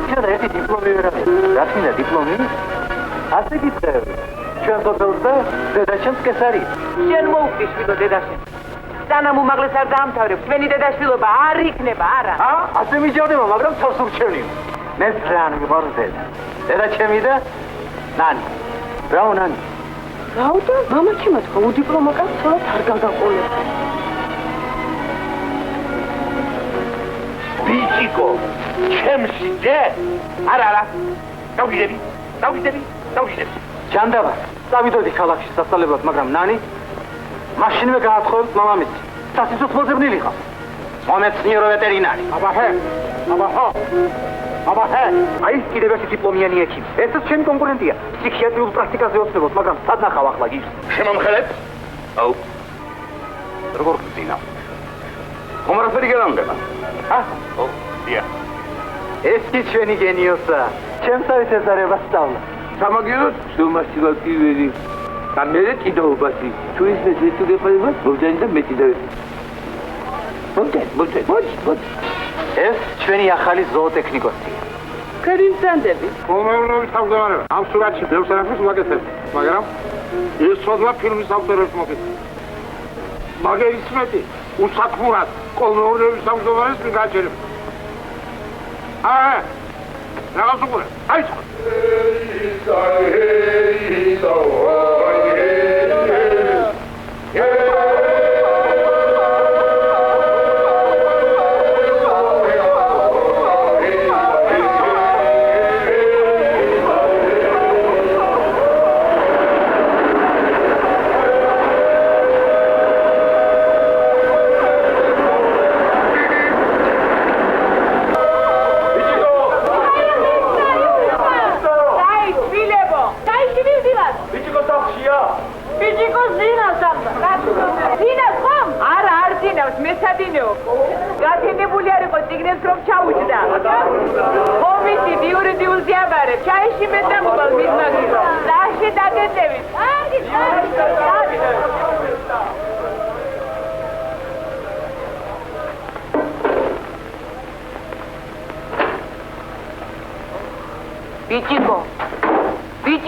Ჩვენ ერთი დიპლომი ვერ აქვს. რა თქმა დიპლომი? ასე გიწევ. ჩვენ სოფელს და დედაჩემს კესარი. შენ მოუყიშვილო დედაშენ. სანამ უმაღლეს არ დაამთავრებ, ჩვენი დედაშვილობა არ იქნება, არა. ასე მიჯერდება, მაგრამ თავს ურჩევნიო. მე ფრან მიყვარს დედაჩემი და ნანი. რაო ნანი? რაო და მამაჩემაც ხო უდიპლომო კაცს ცოლად არ გაგაყოლებს. ბიჭიკო, ჩემში ძე? არა. დავიდები. ჯანდაბა, წავიდოდი ქალაქში სასწავლებლად, მაგრამ ნანი მაშინვე გაათხოვებს მამამისი. სასიცოცხლოზე ვნილიყავ. მომეცნიერო ვეტერინარი. აბა, აი კიდევ ერთი დიპლომიანი ექიმი. ესეც ჩემი კონკურენტია. ფსიქიატრიულ პრაქტიკაზე ოცნებობ, მაგრამ სად ნახავ ახლა გის? შემომხელებ? აუ. როგორ გძინა? ხომარაფერი გელამდება. დია. ეს კი ჩვენი გენიოსა. ჩემსავით ეზარება სწავლა. სამაგიეროდ შულმასილა კივერი. და მე კიდეობასი. თუ ის მეცდებება, მოვდანი და მეტი და მოდი. ეს ჩვენი ახალი ზოოტექნიკოსია. კერინცანდები. მომეურნეობის თავმჯდომარეა. ამ სურათში ბევრს არაფერს ვაკეთებ, მაგრამ ეს ცოდვა ფილმის ავტორებს მოგეცე. მაგერის მეტი უსათმურად მომეურნეობის თავმჯდომარეს მიგაჩერებ. რაღაც უყურე. აი ხო.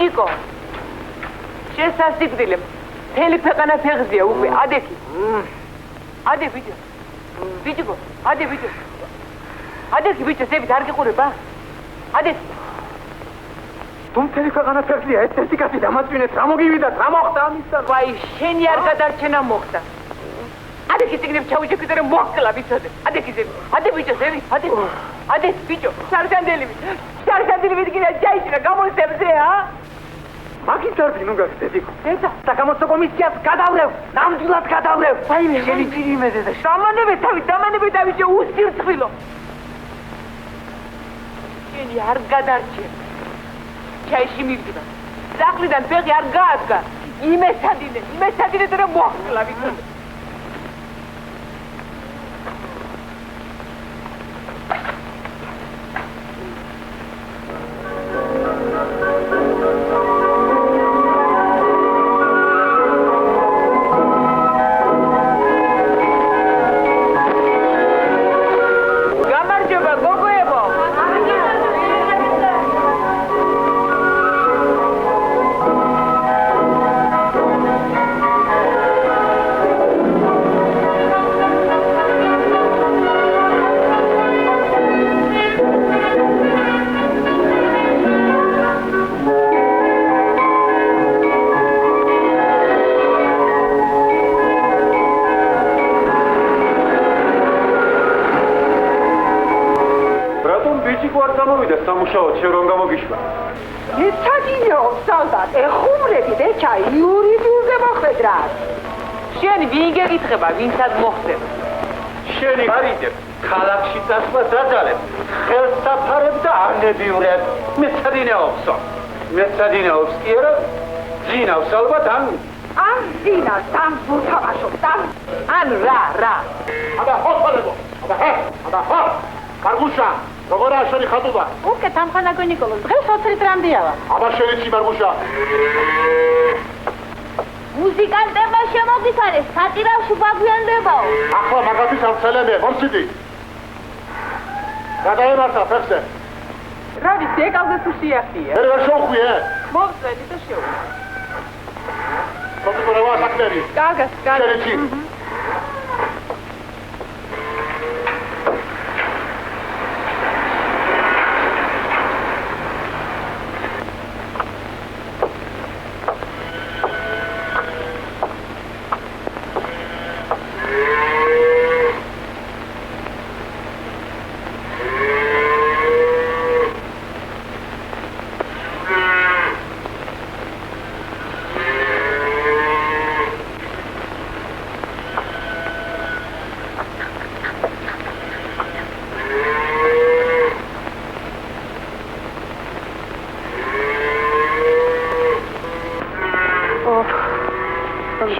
ბიჭიკო შესასწრებელია მთელი ქვეყანა ფეხზეა უკვე ადექი ბიჭიკო ბიჭო ზევით არ გიყურება ადექი თუ მთელი ქვეყანა ფეხზეა ეს კაცი დამაწვინეთ რა მოგივიდათ რა მოხდა ამისთან ვაი შენი არ გადარჩენა მოხდა ადექი ციგნებს ჩაუჭექი და მოხლა ვიცოდე ადექი ზევით ადექი ბიჭო სარგანდელი ვიდგინა ჯაიჭრა გამოსებზე მაგით არ ვინ უნდა გდედიკო დედა საკამოსო კომისიას გადავრევ ნამდვილად გადავრევ საიმე შენი ძირი იმეზე და დამანებე დავიჭე უსირცხვილო შენი არ გადარჩენ ჩაიში მივდივა სახლიდან ფეხი არ გაადგა იმესადინე და მოხლა ვიცოდე ვინცად მოხდება შენი გარიდებ ქალაქში წასვლას რაძალებ ხელს საფარებ და არნებიურებ მეცადინეობს კი არა ძინავს ალბათ ან ძინავს ან ვუთავაშობ ან რა აბა ხო მარგუშა როგორაა შენი ხატობა უკეთ ამხანაგო ნიკოლოზ დღეს 20 ლიტრამდეა აბა შენიცი მარგუშა მუსიკანტებმა შემოგიცანეს სატირავს ბაგვიანდებაო ახლა მაგათი სამცელემია მოსიდი გადაემართა ფეხზე რა ვიცი, ეკავზე თუ სიახია. მე რა შოხვია? მოვწვენი და შევა. თვითონ რა საქმეა? კარგად, კარგად.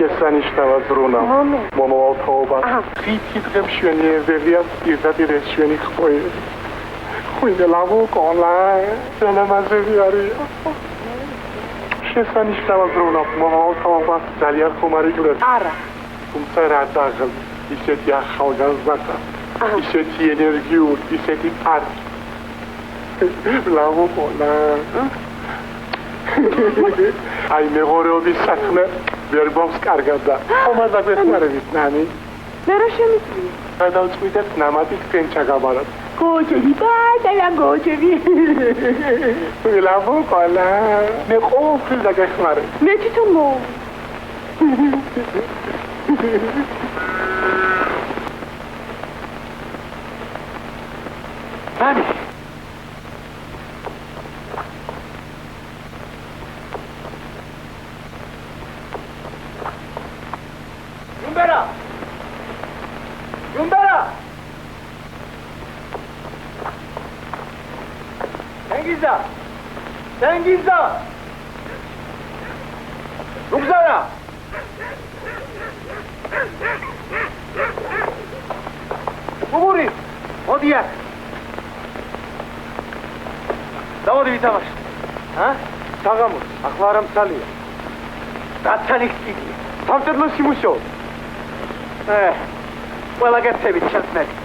შესანიშნავად ბრუნა მომავალ თაობას ხითი დღე მშვენიერებია პირდაპირ ეს ჩვენი ხოები ხუინე ლავო კოლა სანამაზები არის შესანიშნავად ბრუნა მომავალ თაობას ძალიან ხომარი გულებს არა თუმცა რა დაღლ ისეთი ახალგაზრდა ისეთი ენერგიული ისეთი პარტი ლავო კოლა აი მეღორეობის საქმე ვერ გვაქვს კარგად და ხომაზე ვეხმარებით ნანი მე რა შემიძლია გადავწყვიტეთ ნამატი თქვენ ჩაგაბაროთ გოჯები ბატა გოჯები ლავო კოლა მე ყოველთვის დაგეხმარებ მე თვითონ მო ნანი Tengiza! Rugzara! Buburi! Odiak! Davodi vitavash. Ha? Tagamur, akhvaram salia. Ratsanik tigi. Samtedlo simusho. Well, I get to be chasmed.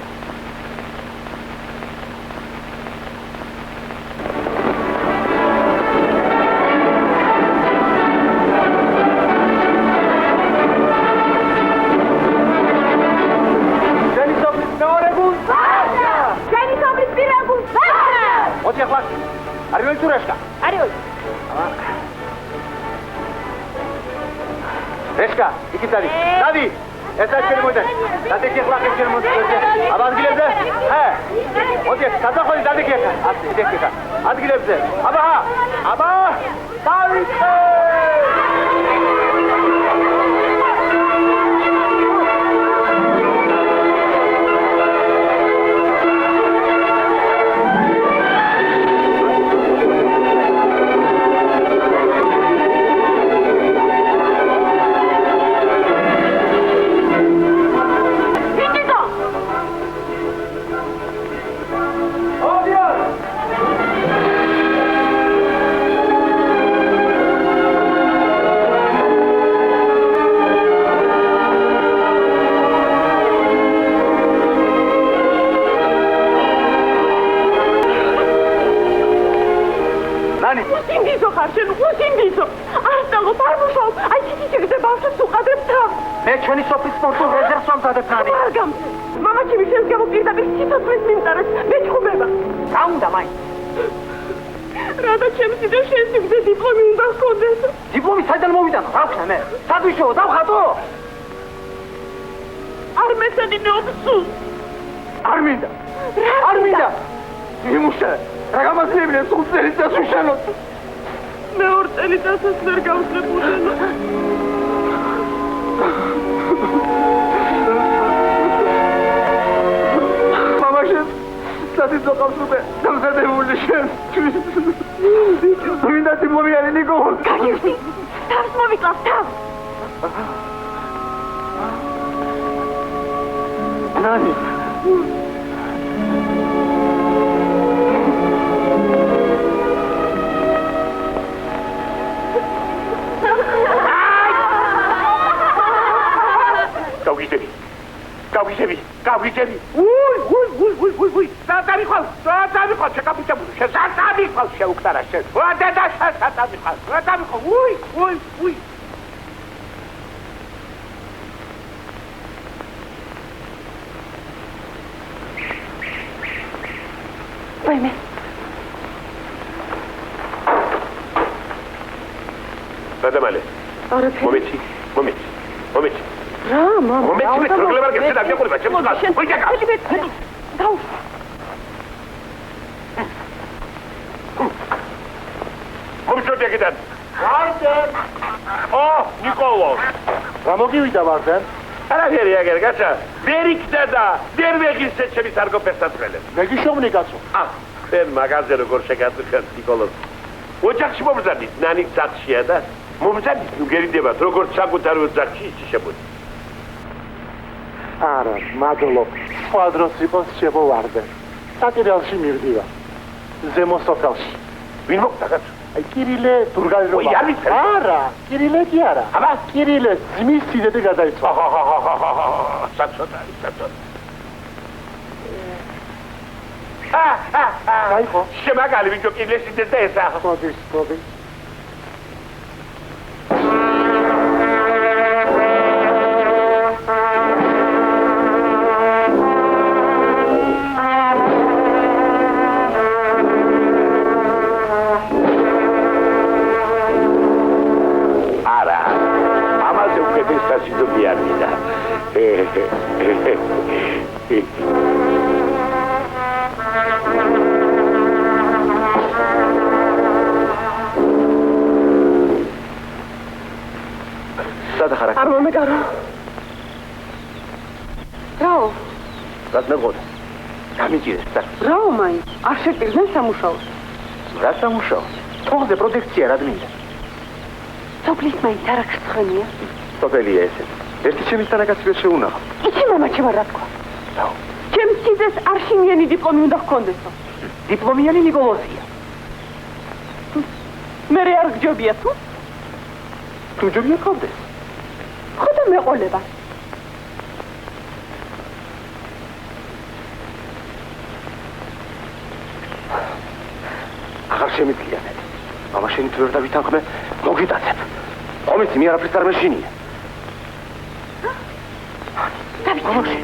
Ariol Tureshka. Ariol. Reshka, iki tari. Dadi, esa cheri moide. Dadi ki akhlaq cheri moide. Abad gilebze? He. Odi, sada kholi dadi ki akhlaq. Asti, dekha. Ad gilebze. Aba ha. Aba. Tari. Arminda! Imusha! Ragamaslebne, sukselita sushanot! მე ორ წელიწადს ვერ გავსწრებულები. მამაშენ სადიც ოყავსუბე დამზადებული შენ. მინდა თიმოვიანი ნიკო. გაგივსი. თავს მოვიკლავ თავს. ნანი. Gawgizebi. Uy. Da mi მიყვალ, დამიყვალ, შეკაპიტებული, დამიყვალ შეუქთარა შენ. დედა დამიყვალ, დამიყვალ, უი. ვაიმე. გადამალე. არაფერი. მომეცი. რა, მამა. მომეცი მე პრობლემა არ გეცედა, მიყურება, შემოდგა. ვიჯაკა. დაუ. კომშოტი ეკიდან. ვარდენ. ნიკოლო. რა მოგივიდა ვარდენ? არაფერი აგერ, გაჩა. ვერ იქდა და ვერ ვეღირს ჩემი სარგოფესთან წელებს. მეგიშოვნი კაცო. ხენ მაგაზე როგორ შეგაწუხეთ ნიკოლო. ოჯახში მომზადით, ნანით სახლშია და მომზადით, ნუ გერიდებათ, როგორც საკუთარ ოჯახში ისე შემოდი. არა, მადლობ. სხვა დროს იყოს შემოვარდენ. სატირალში მივდივა. ზემო სოფელში. ვინ მოხდა კაცო? აი კირილე თურგალრობა. ოი, არ ვიცი. არა, კირილე კი არა. აბა, კირილე ძმის სიდედი გადაიცვა. საწოთა. გაიყო. შემაგალი ვინჩო კილეს იდეს და ესა. მოდის. არა, ამაზე უკეთეს სასიდობი არ მინდა. სადახარა. არ მომეკარო. რაო? რაც მეგონა. გამიჭირეს და რაო მაინც? არ შეპირდნენ სამუშაოს. რა სამუშაო? თოხზე პროტექცია რა მინდა. სოფლის მაინც არ აღსხენია. სოფელია ესე. ერთი ჩემი თანაკაცი შეუნახა. იცი მამა ჩემ რა თქვა? ჩემ სიძეს არშინიანი დიპლომი უნდა ჰქონდესო. დიპლომიანი ნიკოლოზია. მე არ გჯობია თუ? თუ ჯობია ხავდეს. ხოდა მეყოლება. აღარ შემიძლია მე. მამა შენი თუ ვერ დავითანხმე, მოგიტაცებ. ხომიცი მე არაფერს არ მეშინია. დავიწყე.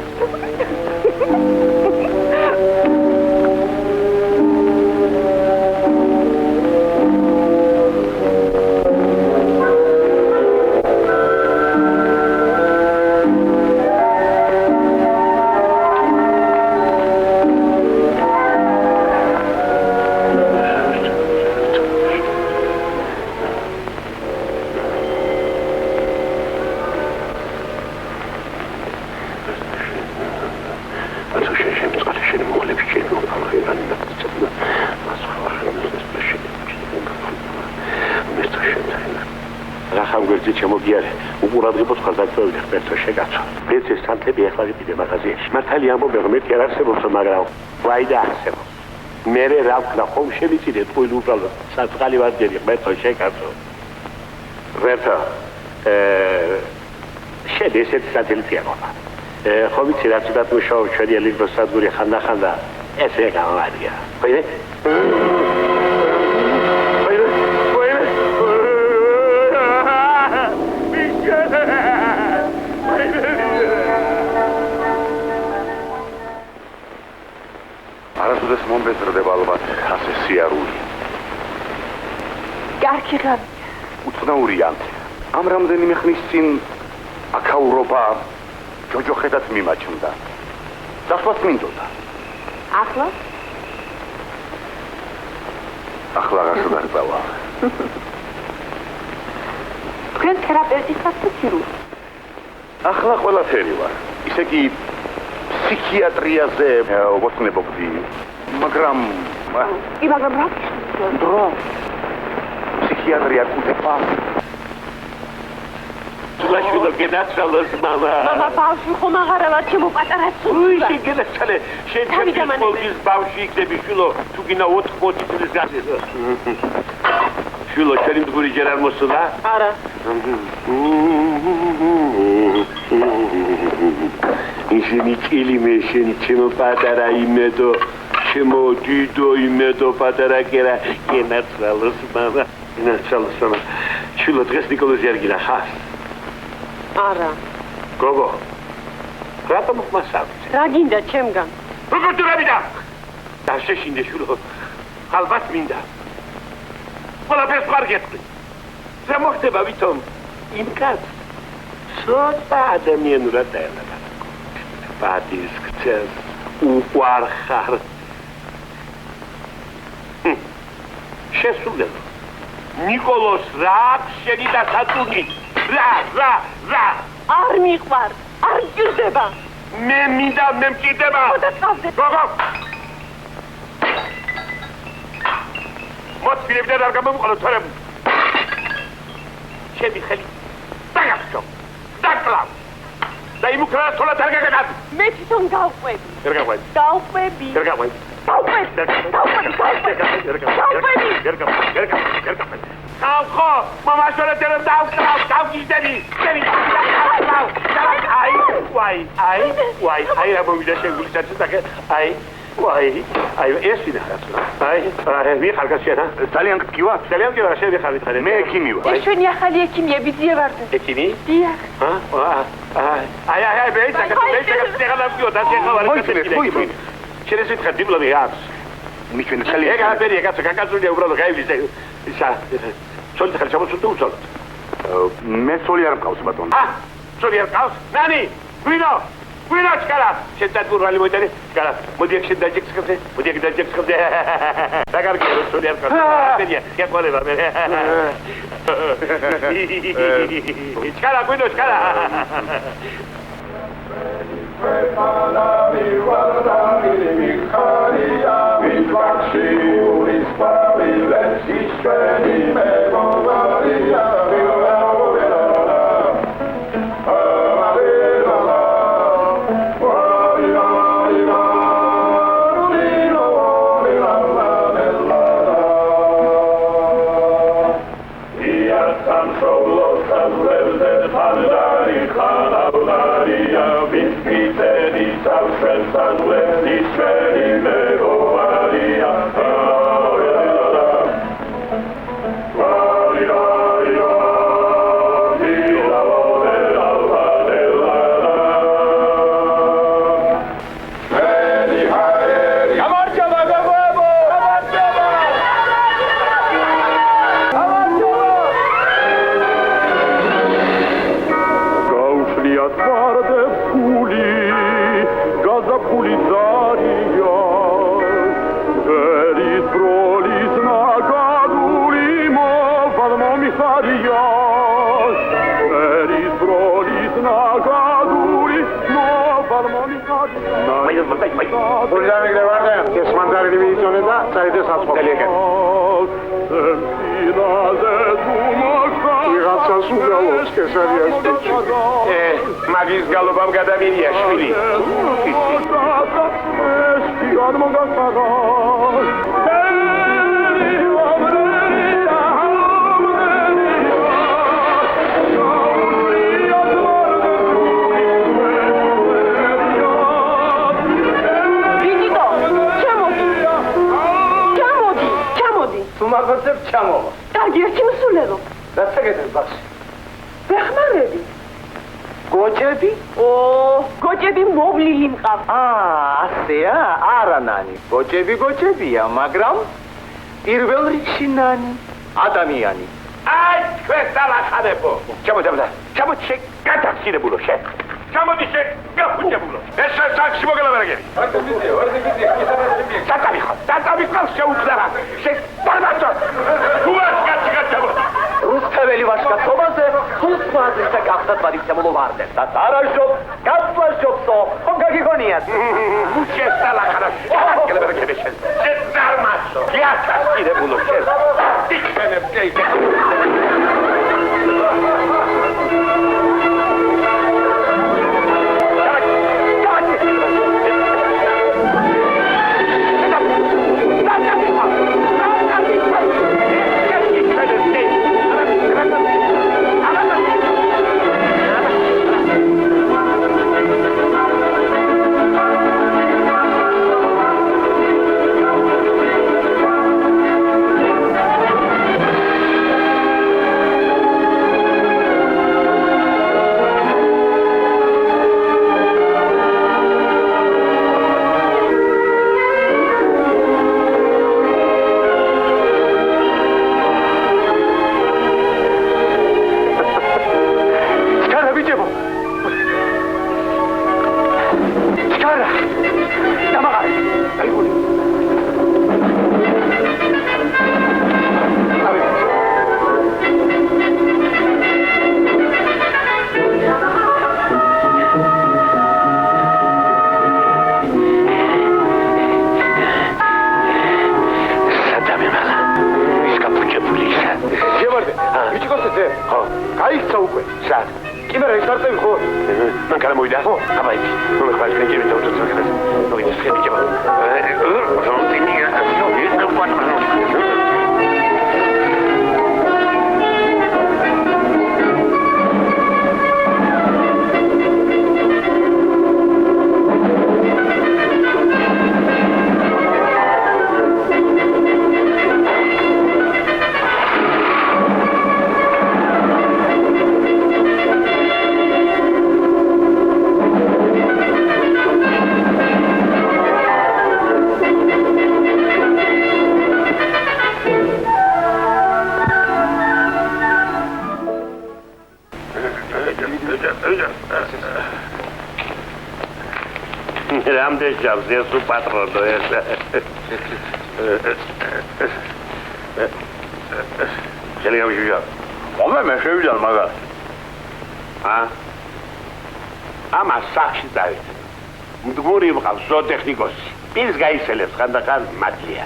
ჩემოგიარე უყურადღებოდ ხარდაჭრევი ხმერთო შეგაცო. ეს სანთები ახლა ვიყიდე მაღაზიაში. მართალი ამბობ მეთქი არ არსებობს, მაგრამ ვაი და არსებობს. მე რა ვქნა ხომ შემიწიდეთ ყოველ უბრალოდ საწყალი ვარდერი ხმერთო შეგაცო. ვერთა შედ ესეთ სატელიტია ყოლა. ხომ იცი რა ცუდად მუშაობ ჩვენი ელექტროსადგური ხანდახანდა ესე გამარია. ვაი არასოდეს მომბეზრდება ალბათ ასე სიარული. კარგი ღამე. უცნაურია. ამ რამდენიმე ხნის წინ აქაურობა ჯოჯოხეთად მიმაჩნდა. დახლას მინდოდა. ახლა? ახლა აღარ დაგწავა. თქვენ თერაპევტი ხართ თუ ქირურგი? ახლა ყველაფერი ვარ. ისე კი ფსიქიატრიაზე ვოცნებობდი, მაგრამ მაგრამ რა? დრო ფსიქიატრია კუდება. ლაშვილო გენაცვალოს მამა. მამა ბავშვი ხომ აღარავა ჩემო პატარა უი შეგენაცვალე. შენ ჩემს პოლის ბავშვი იქნები შვილო, თუ გინდა 80 წლის გაზეთო. შვილო, შენი მდგური ჯერ არ მოსულა? არა. ისინი ჭილი მე შენი ჩემო პატარა იმედო Чему дидо името патаракера кенацалос мама. Кенацалос мама. Чуло დღეს ნიკოლოზი არ გინახავს? არა. გოგო. რატომ ხმასავ? რა გინდა ჩემგან? როგორ თუ რა მინდა? და შეშინდე შულო. ალბათ მინდა. ყველაფერს ვარ გეტყვი. რა მოხდება ვითომ? იმ კაცს ცოტა ადამიანურად დაელაპარაკო. პატის ქცევს უყვარ ხარ. შესულელო. ნიკოლოს რა აქვს შენი და სატურნი? რა. არ მიყვარ, არ გჭირდება. მე მინდა, მე მჭირდება. გოგო. მოწინებდა არ გამომყოლო თორემ. შენი ხელი დაგახშო. დაკლავ. და იმუქრა თოლა დაგაგად. მე თვითონ გავყვები. ვერ გაყვები. დავყვები. ვერ გაყვები. Alco, mama sono te lo dau, gideni. Ai, la bomba c'è gulciata che ai, essi da razzo. Ai, mi ხარ გასიანა? ძალიან გივა, შენ ხარ ვიხარე. მე ექიმი ვარ. შენი ახალი ექიმიები ძიებართ. ექიმი? დიახ. აი, ბეჭდა, და შეხავარ. შენ ეს ვითხარ დიპლომი აქვს. მიჩვენე ხელი. ეგ აბერი, ეგაც გაკაცულია უბრალოდ გაივლის ისა. ცოლი ხარ ჩამოწუნდა უცოლოდ. მე ცოლი არ მყავს ბატონო. ცოლი არ მყავს? ნანი, გვინო ჩკარა. შენ დაგურვალი მოიტანე. ჩკარა. მოდი აქ შენ დაჯექსხებზე. რა კარგია რომ ცოლი არ მყავს. აბერია, გეყოლება მე. ჩკარა, გვინო ჩკარა. მაგის გალობამ გადავირია შვილი. სუმაგოცებ ჩამოვა. კარგი, ერთი მსულელო. რა შეგეძებ ბახში? ვეხმარები. გოჭები? გოჭები მოვლილი მყავს. ასეა? არა ნანი. გოჭებია, მაგრამ პირველ რიგში ნანი, ადამიანი. აი, თქვენ დალახანებო. ჩამოდი შე გადახსინებულო შე. ჩამოდი შე გაფუჭებულო. ეს საქმე მოგელაბერგები. დაწავიხო, შეუძლარა. შე პარბატო. რუსთაველი ვაშკაცობაზე სულ სხვა ზედა გახდათ მარიცემულო ვარდენ და დარაჟობ, გასვლაშობსო, ხომ გაგიგონიათ? შეს დალახანა. გელაბერგები შენ. შე წარმასო. გიახსინებულო შე. იქნებ გეიგე. უკვე. სად? კი მერე ის არწევი ხო? მანქანა მოვიდა? ხო. აბა იქ. ნუ ხარ შეიძლება დავუწევ ხარ. ნუ ის ხეთი რამდენ ჯავზია სულ პატრონო ეს შეიძლება ვიჟა მე შევიდა მაგას ამას სახში დავით მდგური ვყავს ზოოტექნიკოსი პირს გაისელებს ხანდახან მადლია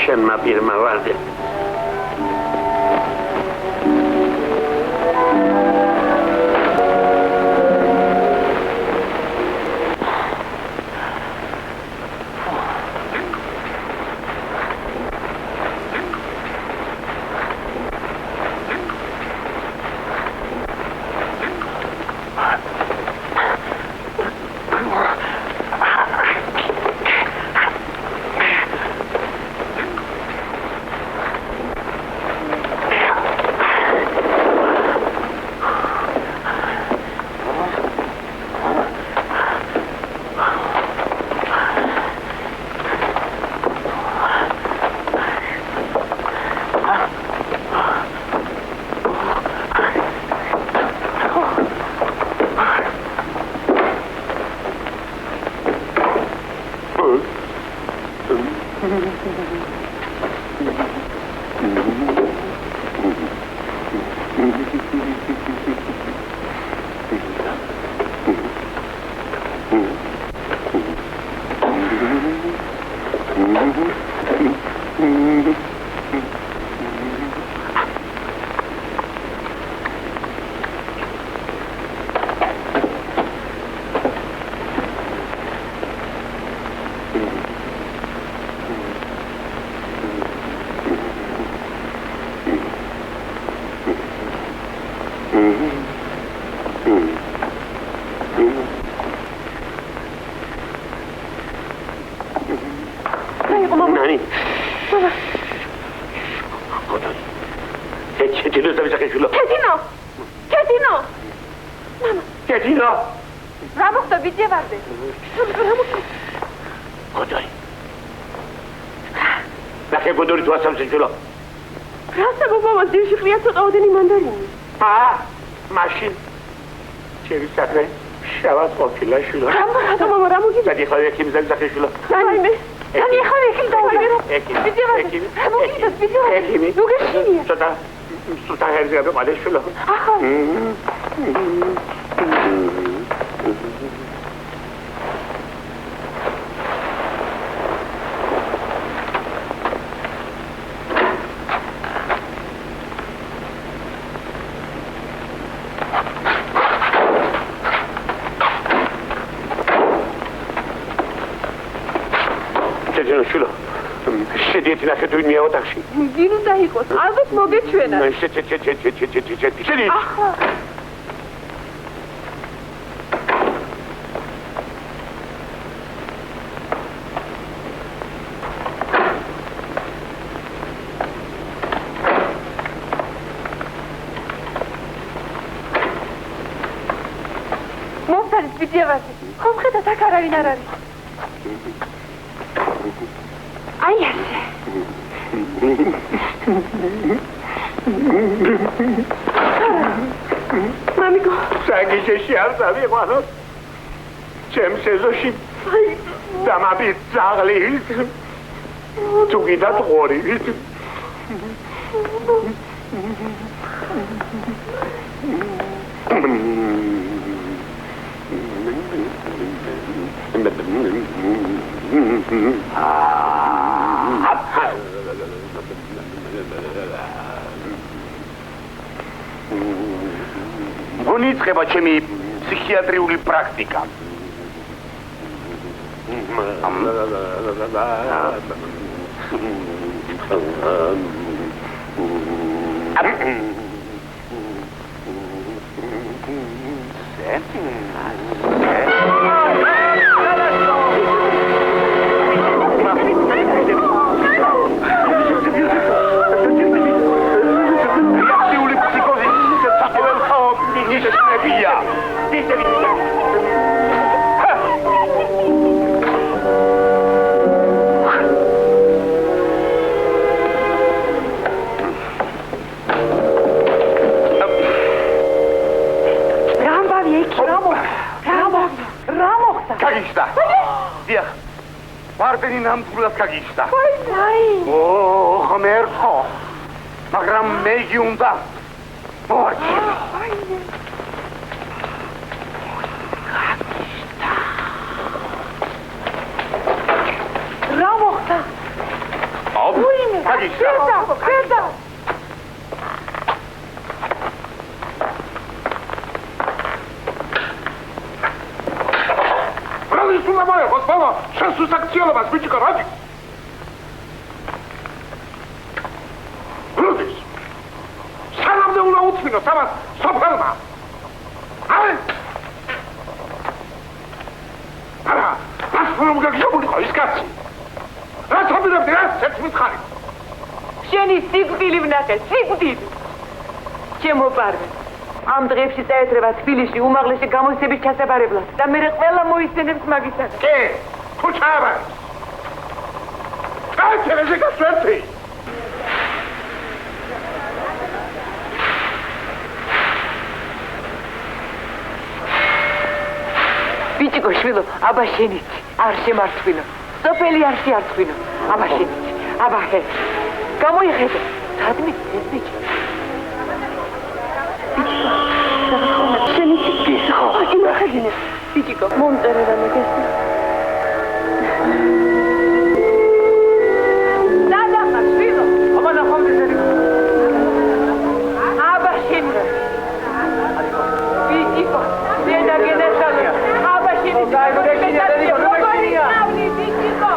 შენმა პირმა ვარდე მაშინ ჩემი საქმე შავად ყოფილა შვილო. რა მამა რა მოგიძა? დადი ხარ ექიმი ზაგზახიშვილო. დაიმე. დადი ხარ ექიმი დავაიბერო. ექიმი. ექიმი. ნუ გეშინია. ცოტა ჰერზია მეყადე შვილო. ახლა. შედი ნახე თუ მე ოთახში. გინ უნდა იყოს. ალბათ მოგეჩვენა. შედი. ახლა. ბიძევაზე. ხომ ხედავთ აქ არავინ არ არის. აი ასე. მამიკო, საგიჟეში არ დავიყვანო. ჩემს ეზოში დამაბით ძაღლით. თუ გიდათ ღორით. გონიწყება ჩემი ფსიქიატრიული პრაქტიკა. რეაქტიული ფსიქოზის სახელმწიფო ნიშნებია. Kagista. Dia. Varbeni namtulas kagista. აი. Oh, Homerto. Magram megi unda. Morci. რა მოხდა? Vime. Kagista. ხედა. Baba, შენ სუსაქციელობას ბიჭიკა რადი? როდის? სანამდე უნდა უცმინო სამას სოფელმა. აი! არა, რას რომ გაგზავნიყო ის კაცი? რას აპირებდი რა? სერჩმით ხარი. შენი სიკვდილი ვნახე, სიკვდილი. ჩემო პარვე. ამ დღეებში წაეძრება თბილისში უმაღლესი გამოცდების ჩასაბარებლად და მე ყველა მოისცენებს მაგისად. კი, თუ ჩააბარ. კაცერეზე გასვერტი. ბიჭიკო შვილო, აბა შენიც არ შემართვინო. სოფელი არ შეართვინო. აბა შენიც, აბა ჰე. გამოიხედე. სადმე ეს ბიჭი. შენიც ის ხო? იმახედინე. ბიჭიკო, მომწერე რამე გესმის. დადა შვილო, აბა ნახავდი ზერი. აბა შენიც. ბიჭიკო, დედა გენესალო. აბა შენიც. ბიჭიკო.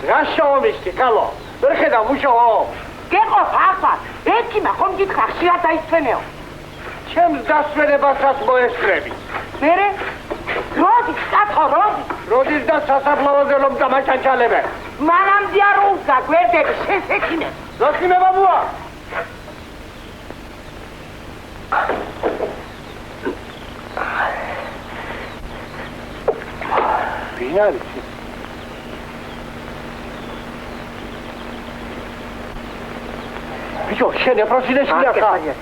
რა შოვისკი, კალო? ვერ ხედავ მუშაო. გეყოს ახლა, ექიმა ხომ გითხრა ხშირად დაისვენეო. ჩემს დასვენებასაც მოესწრები. მერე? როდის, კაცო, როდის? როდის და სასაფლაოზე რომ დამაჭანჭალებე? მანამდე არ უზა გვერდები შესექინე. ზოსიმე ბაბუა. ვინ არის? ბიჭო, შენ ეპროსინეს ხარ? ეპროსინეს,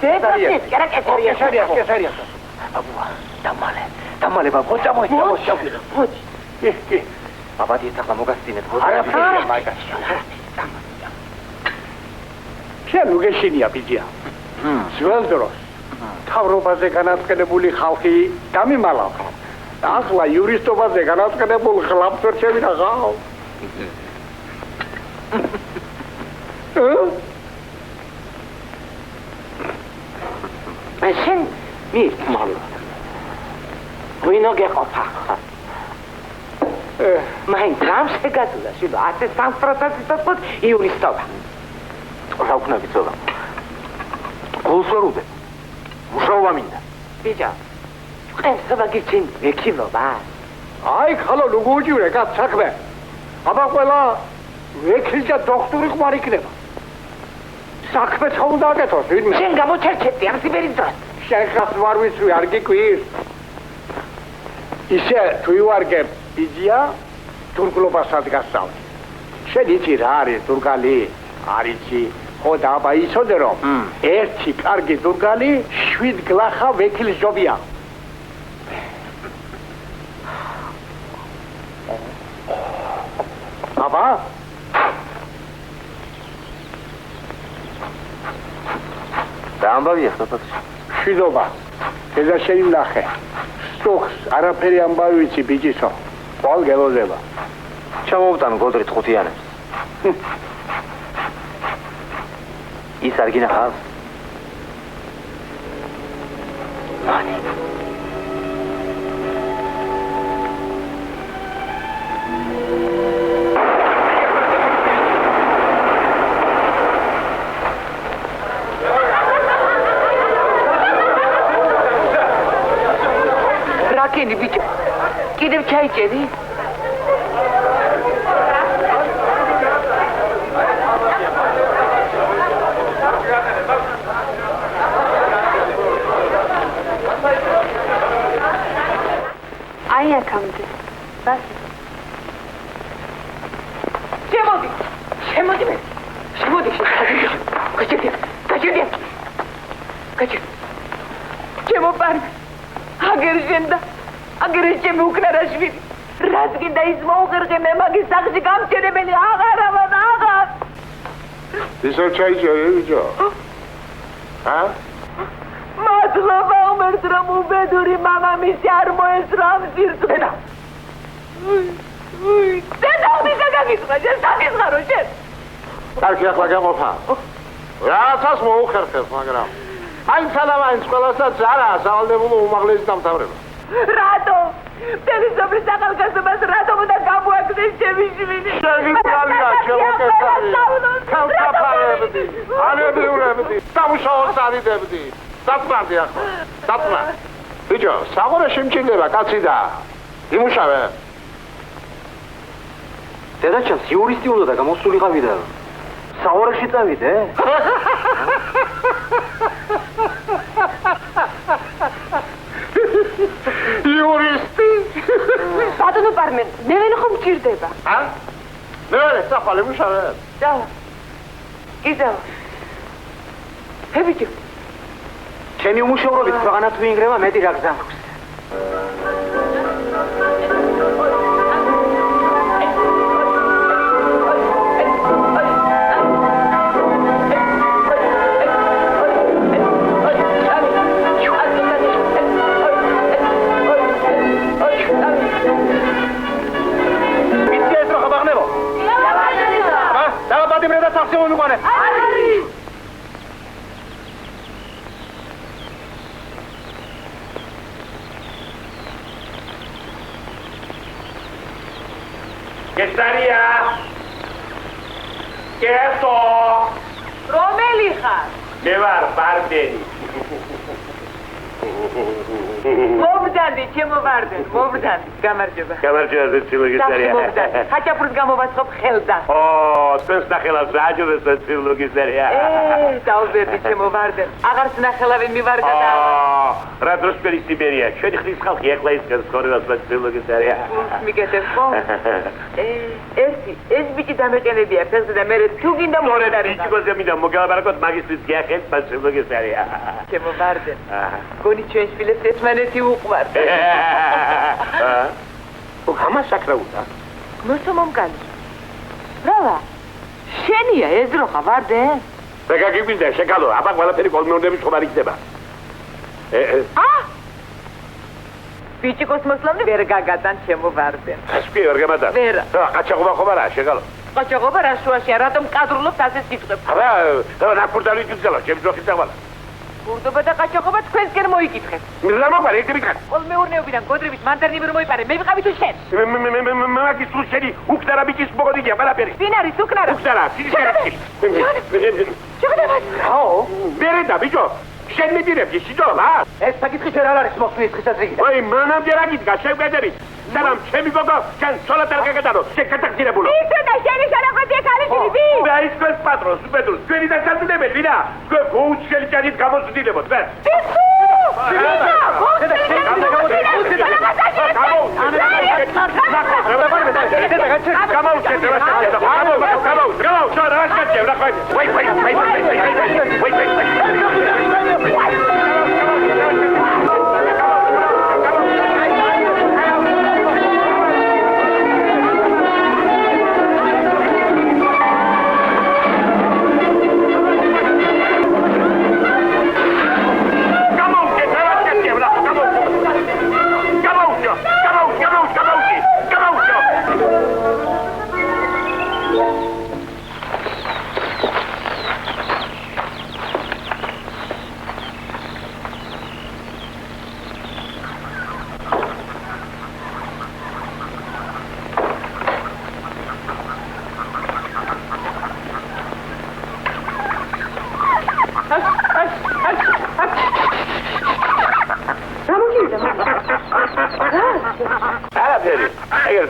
კერა კესარია. კესარია. აბუა, დამალე ბაბუა, წამოიჭა. კი. აბადი ახლა მოგასწინეთ. არაფერი მაგაში. შენ უგეშინია ბიჭია. ძველ დროს თავრობაზე განაწყენებული ხალხი დამიმალავდა. ახლა იურისტობაზე განაწყენებულ ხლაპს ვერ შევინახავ. შენ მისმალო. ვინო გეყოფა? მაინც რამ შეგაძლო, შილო, 100% სიტყვით იურისტობა. რა უკნა ბიჭო? გულს ვერ უდე. მუშაობა მინდა. ბიჭო, ყენს მაგიჩენ ეკილობა. აი ხალო ლუგუჯურე კაც საქმე. აბა ყველა ვექილი და დოქტორი ხმარ იქნება. საქმე თქონდა აკეთოს ვინმე. შენ გამოჩერჩეთი ამ სიბერის დროს. შენ ხას ვარ ვიცი არ გიკვირს. ისე თუ ივარგებ იდეა თურქულობასაც გასწავლე. შენ იცი რა არის თურქალი? არ იცი. ხო და აბა იცოდე რომ ერთი კარგი თურქალი 7 გლახა ვექილის ჯობია. აბა და ამბავი ახლა შიდობა ედა შეინახე სტოქს არაფერი ამბავი ვიცი ბიჭისო ყოველ გელოდება ჩამოვტან გოდრით ხუთიანებს ის არ გინახავს მანი რაკენი ბიჭო კიდევ ჩაიჭერი? აი აქამდე. ბასი. შემოდი მე. შემოდი გაჭირდი. შემოპარ. აგერ ჩემი უკნარაშვილი. რაც გინდა ის მოუღერღე მე მაგის სახლში გამჭირებელი აღარა. ისო ჩაიჭერე ბიჭო? მადლობა უმერთ რომ უბედური მამამისი არ მოესწრო ამ სირთულეს. დედა გაგიწყდა შენ საგიზღარო შენ. კარგი ახლა გამოხა. რასაც მოუხერხებს მაგრამ აი სალამაინს ყველასაც არა სავალდებულო უმაღლესი დამთავრება. რატო? ტელევიზორის ახალგაზრდობას რატომ უნდა გამოაგდეს ჩემი შვილი? შეგიძლია შემოკეთარი. თავსაფარებდი. ანებიურებდი. სამუშაოს არიდებდი. დაწმარდი ახლა. დაწმარ. ბიჭო, საღორეში მჭირდება კაცი და იმუშავე. დედაჩემს იურისტი უნდა და გამოსულიყავი და საღორეში წავიდე? იურისტი? ბატონო პარმენ, მე ვერ ხომ მჭირდება. მე ვერ საფალე მუშავე. დავა. გიზავ. ჰებიჭო. ჩემი უმუშევრობით ქვეყანა თუ ინგრევა მეტი რა გზავნოს. გესარია კეთო რომელი ხარ? მე ვარ ბარბერი მობდანდი ჩემო ბარბერი მობდანდი გამარჯობა ცილო გესარია ხაჭაპურს გამოვაცხობ ხელდან წელს ნახელავს რაჯობეს ცილო გესარია დაუბერდი ჩემო ბარბერი აღარც ნახელავი მივარდა და რა დროს პერი სიბერია ჩვენი ხრის ხალხი ეხლა ის განსხვავებას ცილო გესარია მიგეთებ ხო? ეს ბიჭი დამეყენებია ფეხზე და მე თუ გინდა მორედარი ბიჭიკოზე მინდა მოგალაბარაკოთ მაგისტრის გიახეთ ცილო გესარია ჩემო ბარბერი გონი ჩვენ შვილებს ერთმანეთი უყვართ გამასაკრა უნდა მოსო მომკალი რავა შენია ეზროხა ვარდე და გაგიგვინდა შეკალო აბა ყველაფერი კოლმეურნების ხომარი იქნება ბიჭი კოსმოსლამდე ვერ გაგადან ჩემო ვარდე ეს კი ვერ გამადა ვერა ყაჩაღობა ხომ არა შეკალო ყაჩაღობა რა შუაშია რატომ კადრულობთ ასე სიტყვებს აბა ნაკურდალი გიძალა ჩემს ძოხის დავალა ბურდობა და ყაჩაღობა თქვენსკენ მოიკითხეთ რა მოყარე ერთი მიქარ კოლმეურნეობიდან გოდრებით მანდარნები რომ მოიპარე მე ვიყავი თუ შენ მაგის რუსელი უკნარა ბიჭის მოგოდია ყველაფერი ვინ არის უკნარა უკნარა სიჩქარე რაო მერე და ბიჭო შენ მიდირები შიდომა? ეს საკითხი შენ არ არის მოხსნის ხისაწრიგიდან. ой, მანამდე რა გიდგა, შევგედერით. სალამ, ჩემი გოგო, შენ სოლად არ გაგატარო, შენ გადაგზირებულა. ისე და შენი შარახვეთი ეკალიშები. და ის თქვენს პატრონს, უპედროს, თქვენი დასაწყნებელი ვინა? თქვენ გოუჩელი ჭადით გამოსვდინებოთ, და.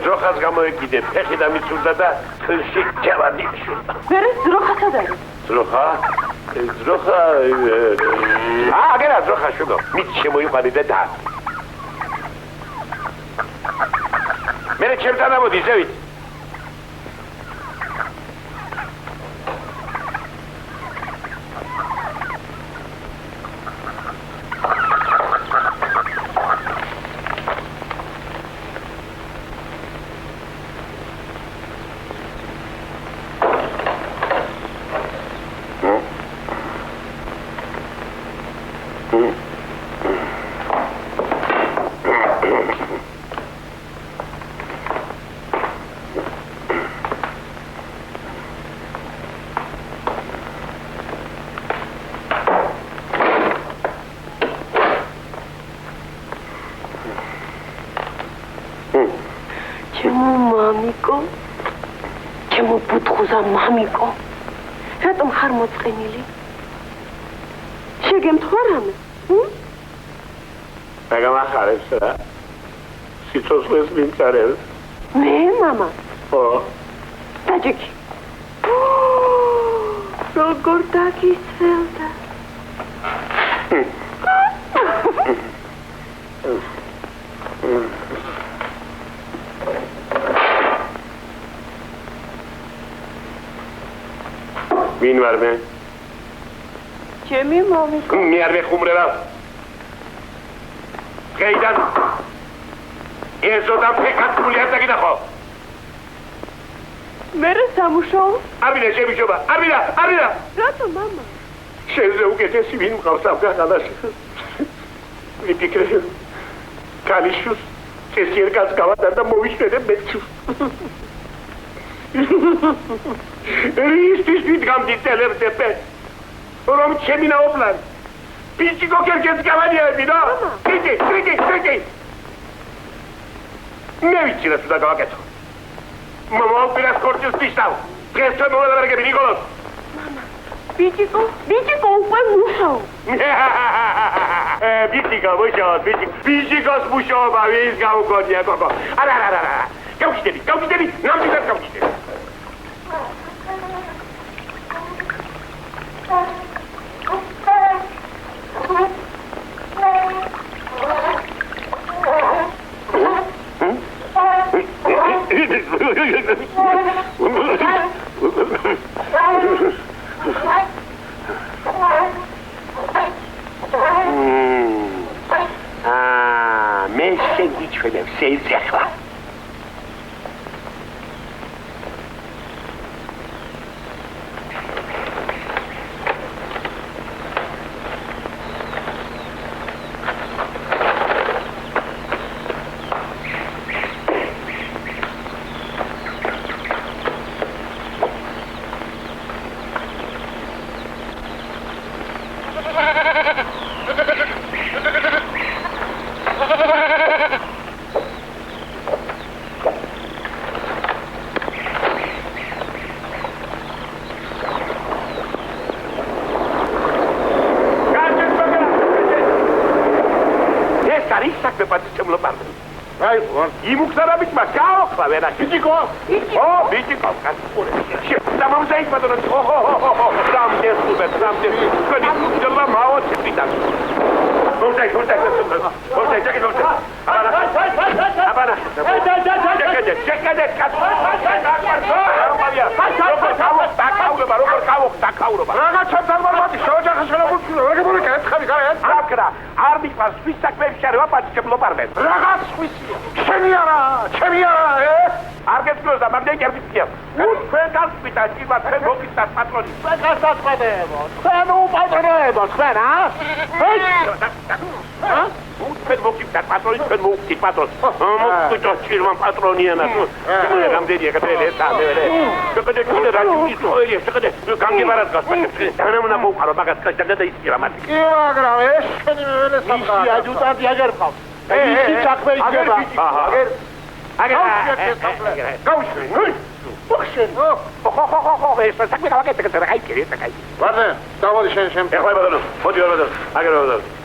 ძროხას გამოეკიდე, ფეხი დამიცურდა და თლში ჯავადი შურდა. მერე ძროხაცად არის. ძროხა? ძროხა... აგერა ძროხა შუგო, მით შემოიყვანე და და. მერე ჩემთან ამოდი, ზევით. მამიკო, რატომ ხარ მოწყენილი? შეგემთხვა რამე? დაგამახარებს რა. სიცოცხლეს მიმწარებს. მე, მამა? ხო. დაჯექი. როგორ დაგისველდა? ვინ ვარ მე? ჩემი მამიკო. მე არ ვეხუმრება. დღეიდან ეზოდან ფეხათმული არ დაგინახო. მერე სამუშაო? აბინა შემიშობა, აბინა! რატო მამა? შენზე უკეთესი ვინ მყავს ამ განალაში? ვიფიქრე კალიშუს წესიერ კაც გავატარ და მოვიშვენე მეჩუს. Ристის ვიდგამდი ტელერტეპე რომ ჩემი ნაოპლანი პიჭიკო კერკეც გავანიები რა ტრიკი მე ვიცი რა სუდა გავაკეთო მამა პირას კორტის პიშტავ დღეს თუ მოვეღებები ნიკოლოს მამა პიჭიკო უკვე მუშაო ბიჭიკოს მუშაობა ვის გაუგონია გოგო არა გავჩდები ნამდვილად გავჩდები მე შეგიჩვენებ შეიძლება იმუქსარაბით მას გააოხლა ვერაში. ბიჭიკო! ო, ბიჭიკო, გასწორე. დამამზაი ბატონო. ოჰო, რამდენ სუბეთ, რამდენ. თქვენი უძლა მაოცებიდან. მოдай. აბანა. შეკადე, კაცო. რაღაცა დამარბატი შეოჯახა შენაბურთი რა გებორი კეთხები გარეთ აკრა არ მიყვარს ვის საქმეებში შარვა პაჩკებ ლოპარდენ რაღაც ხვისია ჩემი არა არ გეცნოს და მაგდენ კერპიცია თქვენ გასვიდა ჭირმა თქვენ მოგიწევთ პატრონი გასაწყვეტებო თქვენ უპატრონებო თქვენ თქვენ მოგიწევთ პატრონი თქვენ მოგიწევთ პატრონი მოგწევთ ჭირმა პატრონიანა თქვენ რამდენი ეკეთებთ ესამერე შეგდე კიდე რა ისტორია შეგდე გამგებარად გასწრაფეთ დანამნა მოვყარო მაგას კაცდა და ისკირა მარტი კი მაგრამ ეს შენი მევენე სამყარო ისი აჯუტანტი აგერ ხავს ისი საქმე იქნება აგერ გაუშვი ხო ეს საქმე გავაკეთე კაცო აი კიდე კაი ვარდე დავოდი შენ ეხლა ბატონო მოდი ბატონო აგერ ბატონო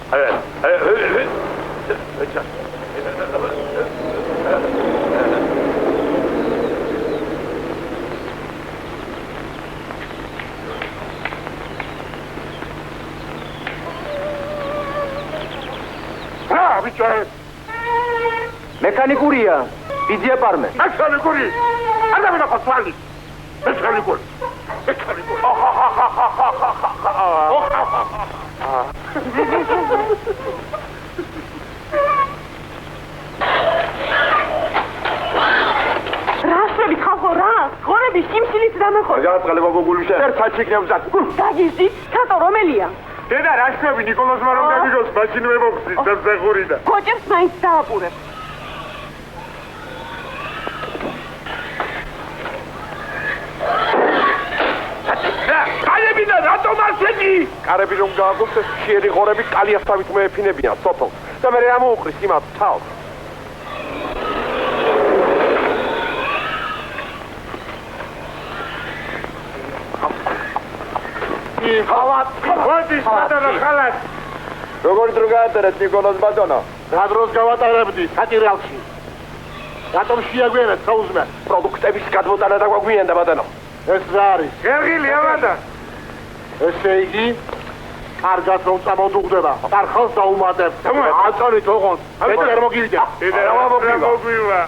მექანიკურია ბიძია პარმე მექანიკური ადამიანი ხოთვალი მექანიკური რასები ხალხო რა ხორები სიმსილით დამეხო გააწყალება გოგულიშე ერთ საჩიქნევზად დაგიზი კატო რომელია დედა რაშები ნიკოლოზმა რომ გაგიგოს მაჩინვე მოხსის დასახურიდა კოჭებს მაინც დააპურებ კალებიდან რატომ ასეთი? კარები რომ გააგვიქვთ ეს ხიერი ღორები კალიასთავით მოეფინებიან სოფელს და მე რა მოუყრის იმათ თავს ხალათ ვადის ბატონო ხალათ როგორ დრო გაატარეთ ნიკოლოზ ბატონო რა დროს გავატარებდი საჭირალში რატომ შეაგვიანეთ საუზმე პროდუქტების გადმოტანა დაგვაგვიანდა ბატონო ეს რა არის გერგილი ამადა ესე იგი კარგად რომ წამოდუღდება ხარხალს დაუმატებ აწონით ოღონდ მეტი არ მოგივიდა რა მოგივა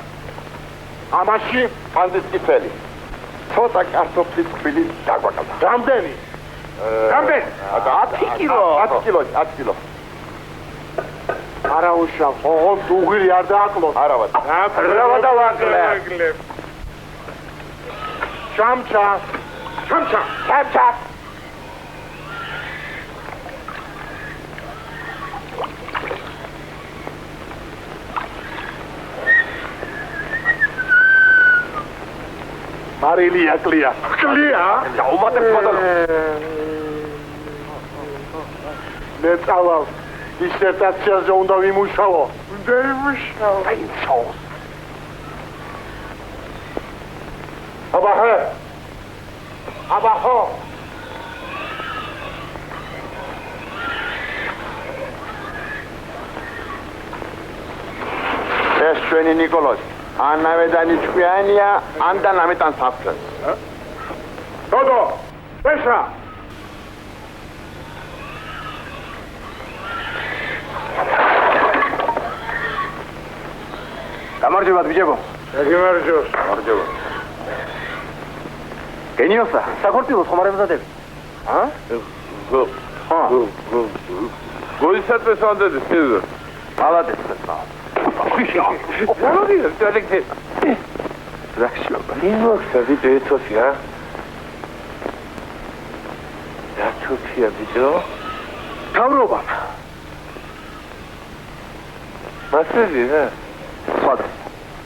ამაში ფანდის კიფელი ცოტა კარტოფლის თბილი დაგვაკალდა რამდენი რამდენი 10 კილო არა უშავ ოღონდ უღირი არ დააკლოთ არავად რა დავაკლებ ჩამჩა მარილია კლია დაუმატებ ბატონო მე წავალ დისერტაციაზე უნდა ვიმუშაო დაიმუშაო აბახო ეს ჩვენი ნიკოლოზ ანავე დანიშკვიანია ან და ნამეტან საფრთხეს დოდო ეშა გამარჯობა ბიჭებო გამარჯობა გენიოსა საქორწილოს ხომ არ ემზადები გოისატვეს ანდედი სიზო მალადეს Молодец, Алексей. Зачем? Не мог садить это все. Я тут я видел. Кауроба. Масыви, да? Смотри.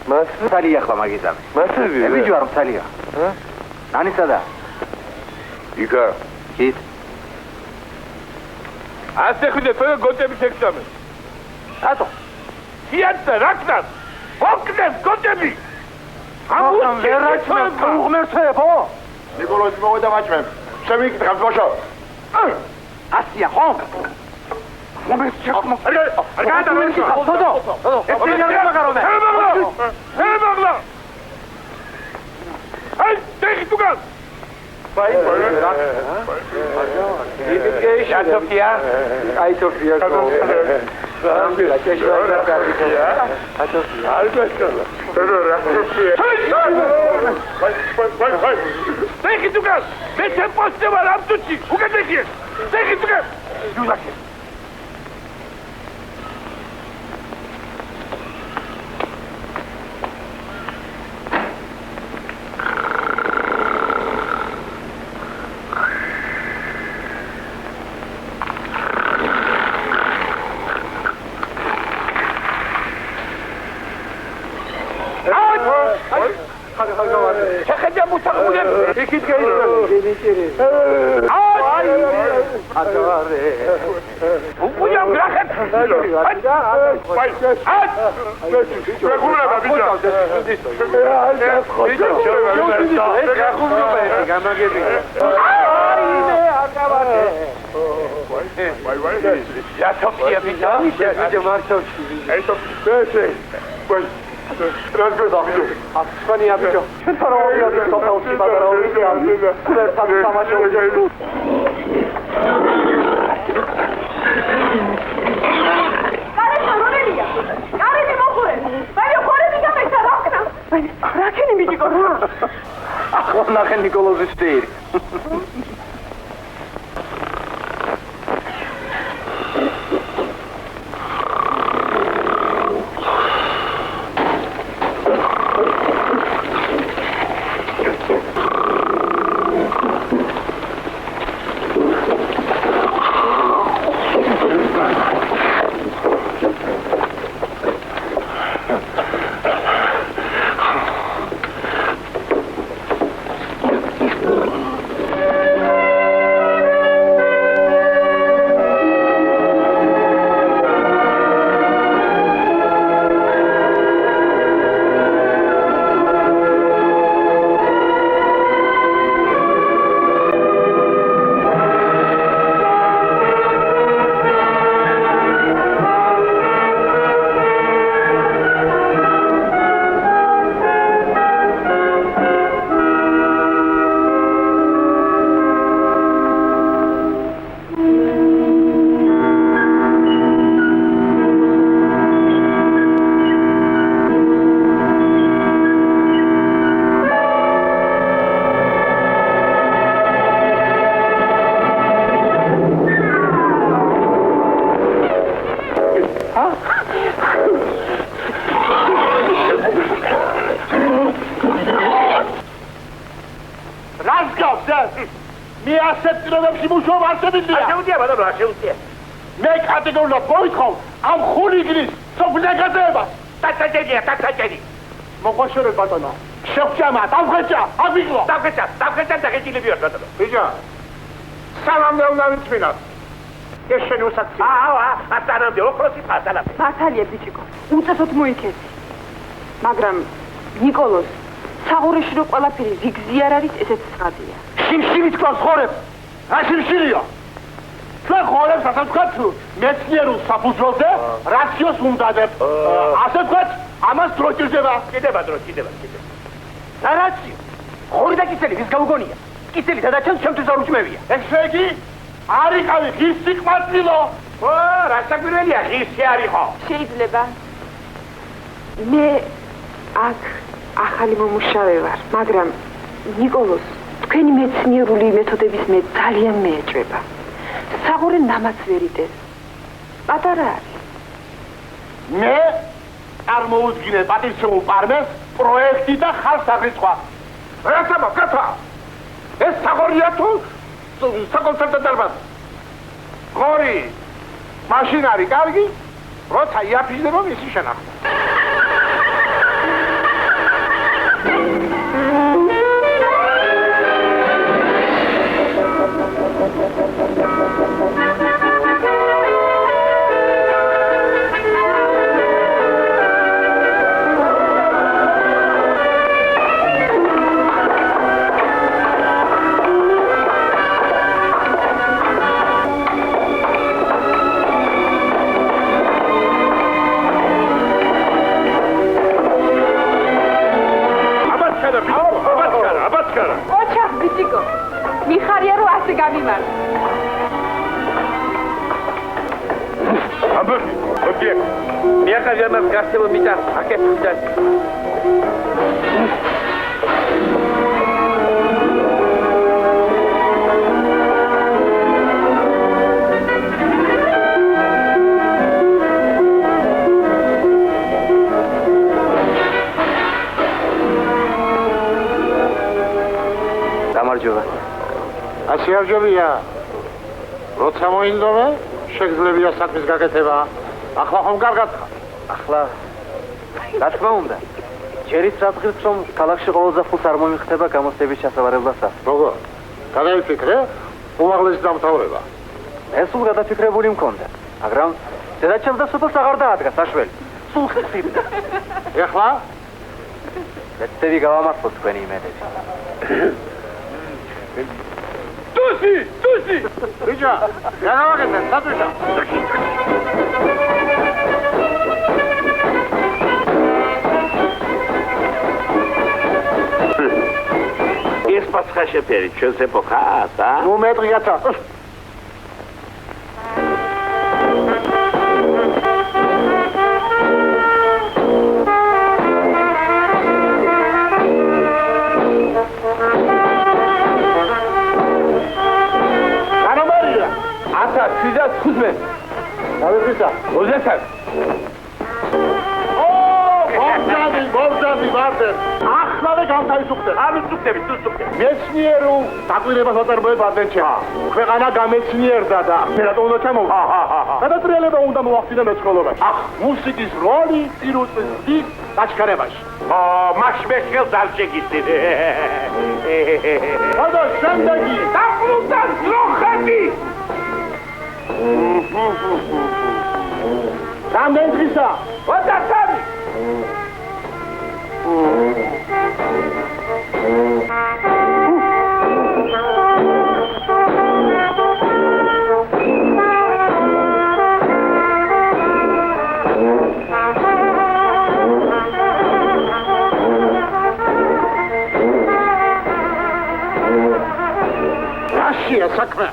Масыви. Салия хламагизам. Масыви. Я видел арм салия. Нани сада. Ика. Кит. А ты хоть это готовишь экзамен? А то. Иată, Ragnar! Ocnem, gotemi! Am verrațmet, că uğmerse, po! Nicolozi, mă uite maçmem. Să mic, că-mi poșo. Asia, honcă! მომეც ჩაკმო. არ გადავეცო. თოდო. ეს არ მაგარონე. ემაღლა. აი, დექი თუგან. Vai, Ya Sofia. Ay, Sofia. La que yo voy a a Sofia. Pero Sofia. Vai. Deki tugan. Ben sen poste var amtuçi. Bu kadar ki. Deki tugan. Yuzaki. Ya Sofia, Asfani yapıyor. Şu tarafa bir topa uçtu kadar oldu ya. Kuler tabii savaş olacak. Karışma Ronelia. Karışma okure. Ben yok oraya bir yapayım rakna. Ben rakını bir çıkar. Onların Nikolos isteği. Mi ასეთრობებში მუშაობ არსებილია. შეუდია ბატონო, შეუდია. მე კატეგორიულად მოითხოვ ამ ხულიგნის სოფლაგაზეებას. დაჭერია. მოყვაშორებ ბატონო. შევჭამა, დავღეჭა, აბიგლო. დავღეჭა და გეჭილები ვარ ბატონო. ბიჭო. სალამზე უნდა ვიცმინოთ. ეს შენი უსაქციო. ატანამდე ოქროსი პატარა. მართალია ბიჭიკო, უწესოთ მოიქეცი. მაგრამ ნიკოლოზ, საღურეში რო ყველაფერი რიგზი არ არის, ესეც ცხადია. შიმშილით ყავს ხორებს. რა შიმშილია? ჩვენ ხორებს ასე ვთქვათ, მეცნიერულ საფუძველზე რაციოს უნდადებ. ასე ვთქვათ, ამას დრო ჭირდება. კიდევა დრო. რა რაციო? ხორი და კისერი ვის გაუგონია? კისერი დადაჩენს ჩემთვის არ უჭმევია. ესე იგი, არ იყავი ღირსი ყვაწილო. რა საკვირველია, ღირსი არ იყო. შეიძლება მე აქ ახალი მომუშავე ვარ, მაგრამ ნიკოლოზ, თქვენი მეცნიერული მეთოდების მე ძალიან მეეჭვება. საღურე ნამაც ვერ იდეს. პატარა არის. მე წარმოუდგინე პატივცემულ პარმეს პროექტი და ხალხსაღრიცხვა. რაცა მოგკეთა? ეს საღორია თუ საკონცერტო დარბაზი? ხორი, მაშინ არის კარგი, როცა იაფიჟდება მისი შენახვა. ჩარა. ოჩახ ბიჭიკო. მიხარია რომ ასე გამიმართ. ამბობ, ოდიე. მიახაზია მას გასწევო მიტა, აკეთებდა. გამარჯობა. ასიარჯობია. როცა მოინდომე, შეგძლებია საქმის გაკეთება. ახლა ხომ კარგად ხარ? ახლა რა თქმა უნდა. ჯერიც რადგან რომ ქალაქში ყოველდღე ფულს არ მომიხდება გამოცდების ჩასავარებლასა. როგორ? გადაიფიქრე? უმაღლესი დამთავრება. ეს სულ გადაფიქრებული მქონდა, მაგრამ დედაჩემს და სოფელს აღარ დაადგა საშველი. სულ ხსიბდა. ეხლა? მეცდები გავამართლოთ თქვენი იმედები. ტუსი! ბიჭო, რა გავაკეთე? სათუშა. ეს პასხა შეფერი ჩვენს ეპოქას, ა? ნუ მეტრიაცა. ანომალია. ათა 35. დავიფრისა. 23. ბორჯადი ვარდე. ახლავე გამთავისუფლე. ანუ წუხდები, თუ წუხდები. მეცნიერო დაკვირვებას ვატარებებ ადვენჩა. ქვეყანა გამეცნიერდა და ფერად უნდა ჩამოვა. გადატრიალება უნდა მოახდინა მეცხოველობაში. მუსიკის როლი პირუტყვის დაჩქარებაში. მას მე ხელს არ შეგიცდით. ხოდა შემდეგი დაბრუნდა ძროხები. რამდენი დღისა? 23. რაშია საქმე?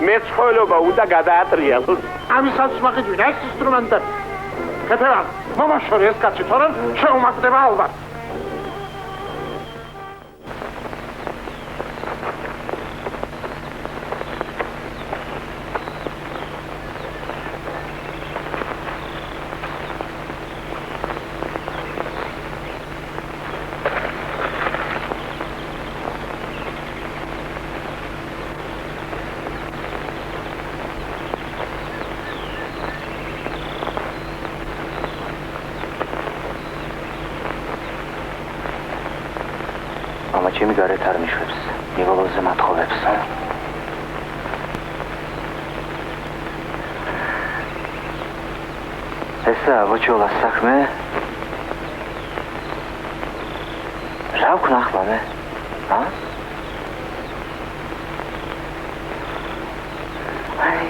მეცხოველობა უნდა გადაატრიალოს. ამისაც მაგიძვინა ეს ინსტრუმენტები. ქეთერა, მომაშორი ეს კაცი, თორემ შეუმაგდება ალბათ. მამა ჩემი გარეთ არ მიშვებს, ნიკოლოზზე მათხოვებს. ესაა ბოჭოლას საქმე. რა ვქნა ახლა მე? ა? აი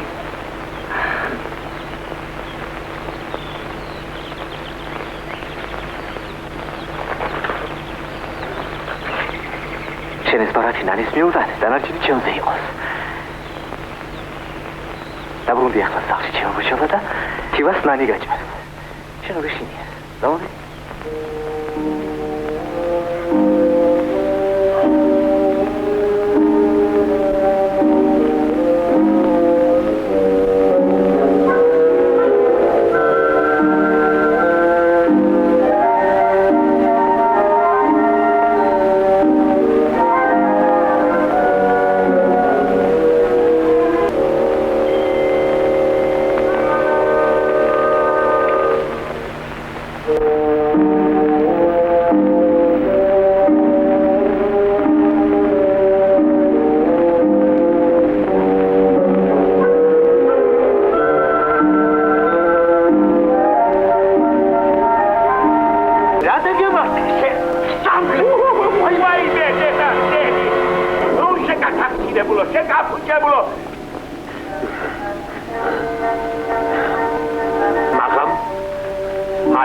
შენს ბარათი ნანის მიუვდათ, დანარჩენი ჩემზე იყოს. დაბრუნდი ახლა სახლში ჩემო ბოჭოლა და თივას ნანი გაჭმეს. შენ ორი შინია, დავუდი?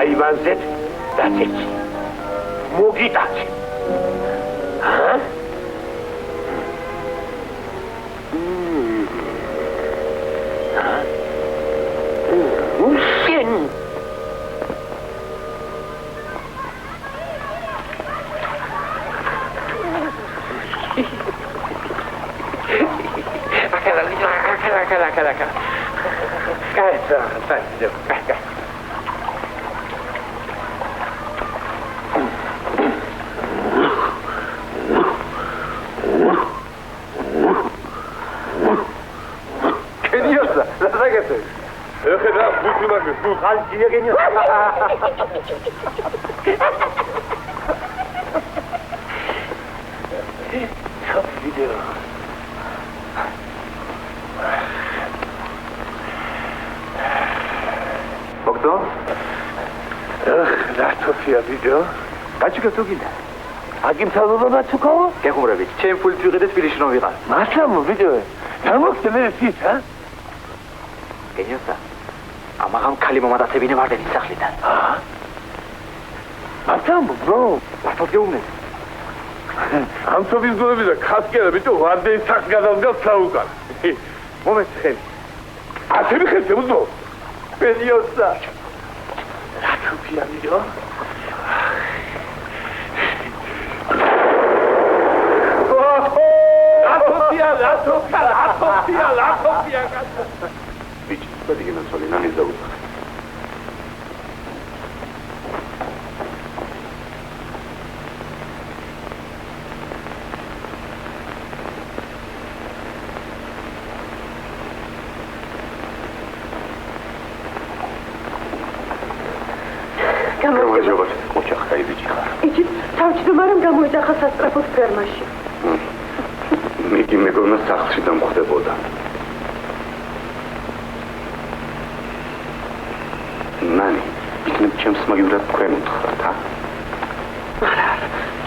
აივანზე დაწეცი. მოგიტაცი. Aka. Geniyorsa, nasıl getir? Öyle de bu kalciye geniyor. Çok video. Doktor? Na Sofia video. Kaçık ötüginde. Hakim salonuna çıkıyor. Gekumrabik. Çen full türedes bilişino viral. Nasıl mı video? Tamam ne siz ha? Geniyorsa. Ama ham kalimama da sebini var dedi sakliden. Ha? Nasıl mı bro? Nasıl diyorum ne? Hamsa biz bunu bize kaskera bitti vardı sakladan savukan. Moment sen. Asemi kızımız o. Geniyorsa. Çok iyi video. La Sofia. Bici, vedi che non sono i nani da uso. გამარჯობა. ოჯახი ვიჭიხარ. იცით, თავმჯდომარემ გამოიძახა სასწრაფოდ ფერმაში. მიგი მეგონა სახლში დამხვდებოდა. ნანი, იქნებ ჩემს მაგივრად თქვენ უთხრათ, ა? არა,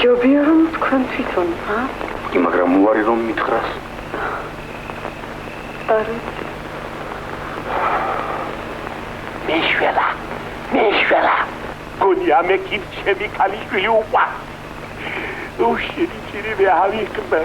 ჯობია რომ თქვენ თვითონ, ა? მაგრამ უარი რომ მითხრას. არა. მეშველა. გონია მე კირჩები ქალიშვილი უყვა. უშირი მე ავიქბა.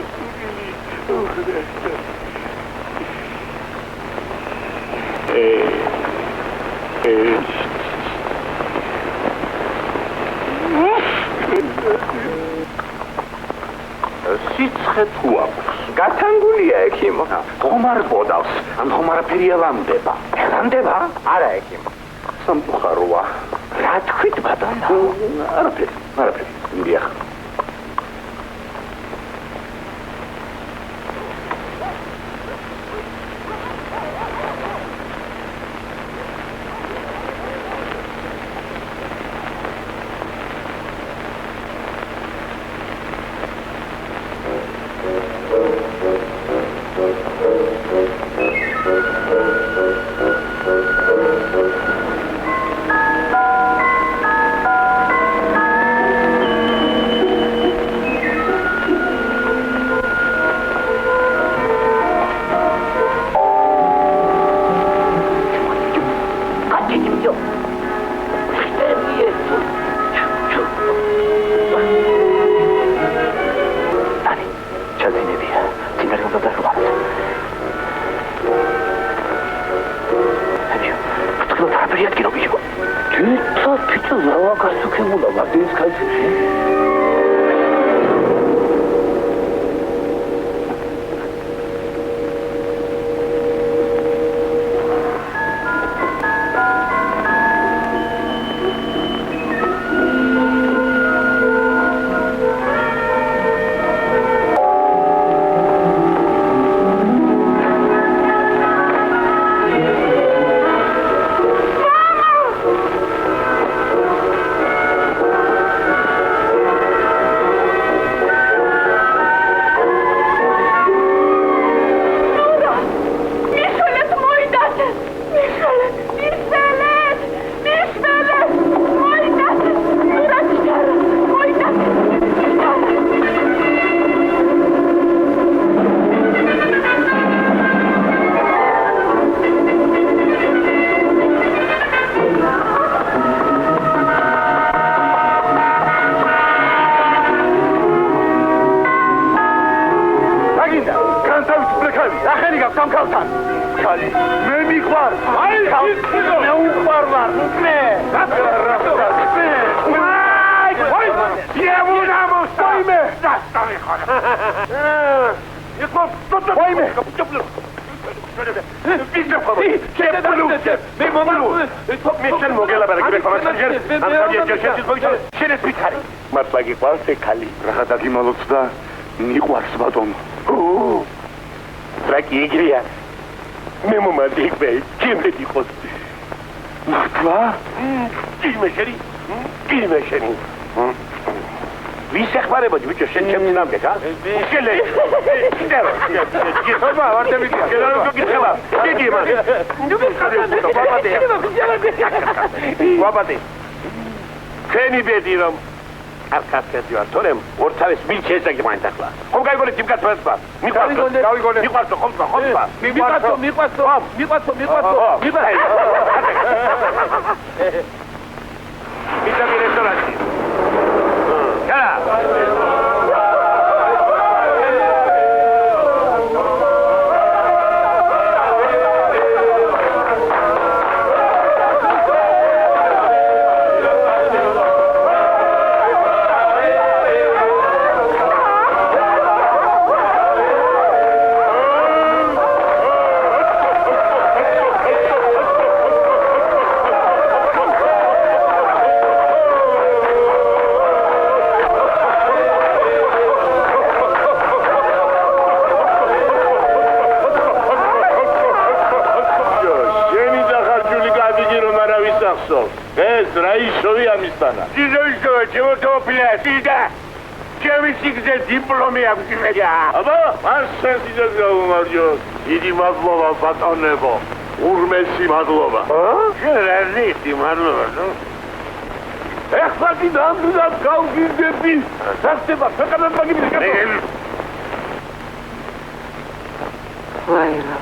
სიცხე თუ აქვს? გათანგულია ექიმო. ხომარ ბოდავს, ან ხომარა ფერიელანდება. ელანდება? არა ექიმო. სამწუხაროა. რა თქვით ბატონო? არაფერი. მიდიახ. ვის ეხმარებოდი ბიჭო შენ ჩემს ნამდვილად ა? შელე. აბა ვარ დამიწია. შენ გიქხება. დიდი მას. ნუ ვაბადე. ქენი ბედი რომ არ კაცები ვარ თორემ ორთავის მილ შეესაგი მაინც ახლა. ხომ გაიგონეთ იმ კაცმა? მიყვარსო ხომსა. მიყვარსო. მიდამი რესტორანში. ეს რა ისოვი ამისთანა? ისოვი ჩემო თოფიას და ჩემი სიგზე დიპლომი აქვს იმედა. აბა, მას სენსიძეს გაუმარჯო. დიდი მადლობა ბატონებო. ურმესი მადლობა. შენ არ ნიში მადლობა, ნუ. ეხლა დიდამდვილად გავგირდები. სასწება, ფეკადად მაგიბილი. ვაი რა.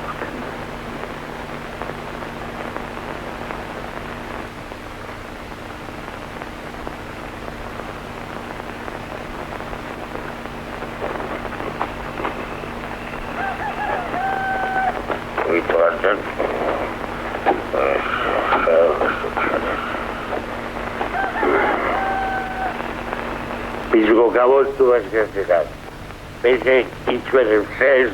Gavos tu vas a quedar. Pese y suelen ser.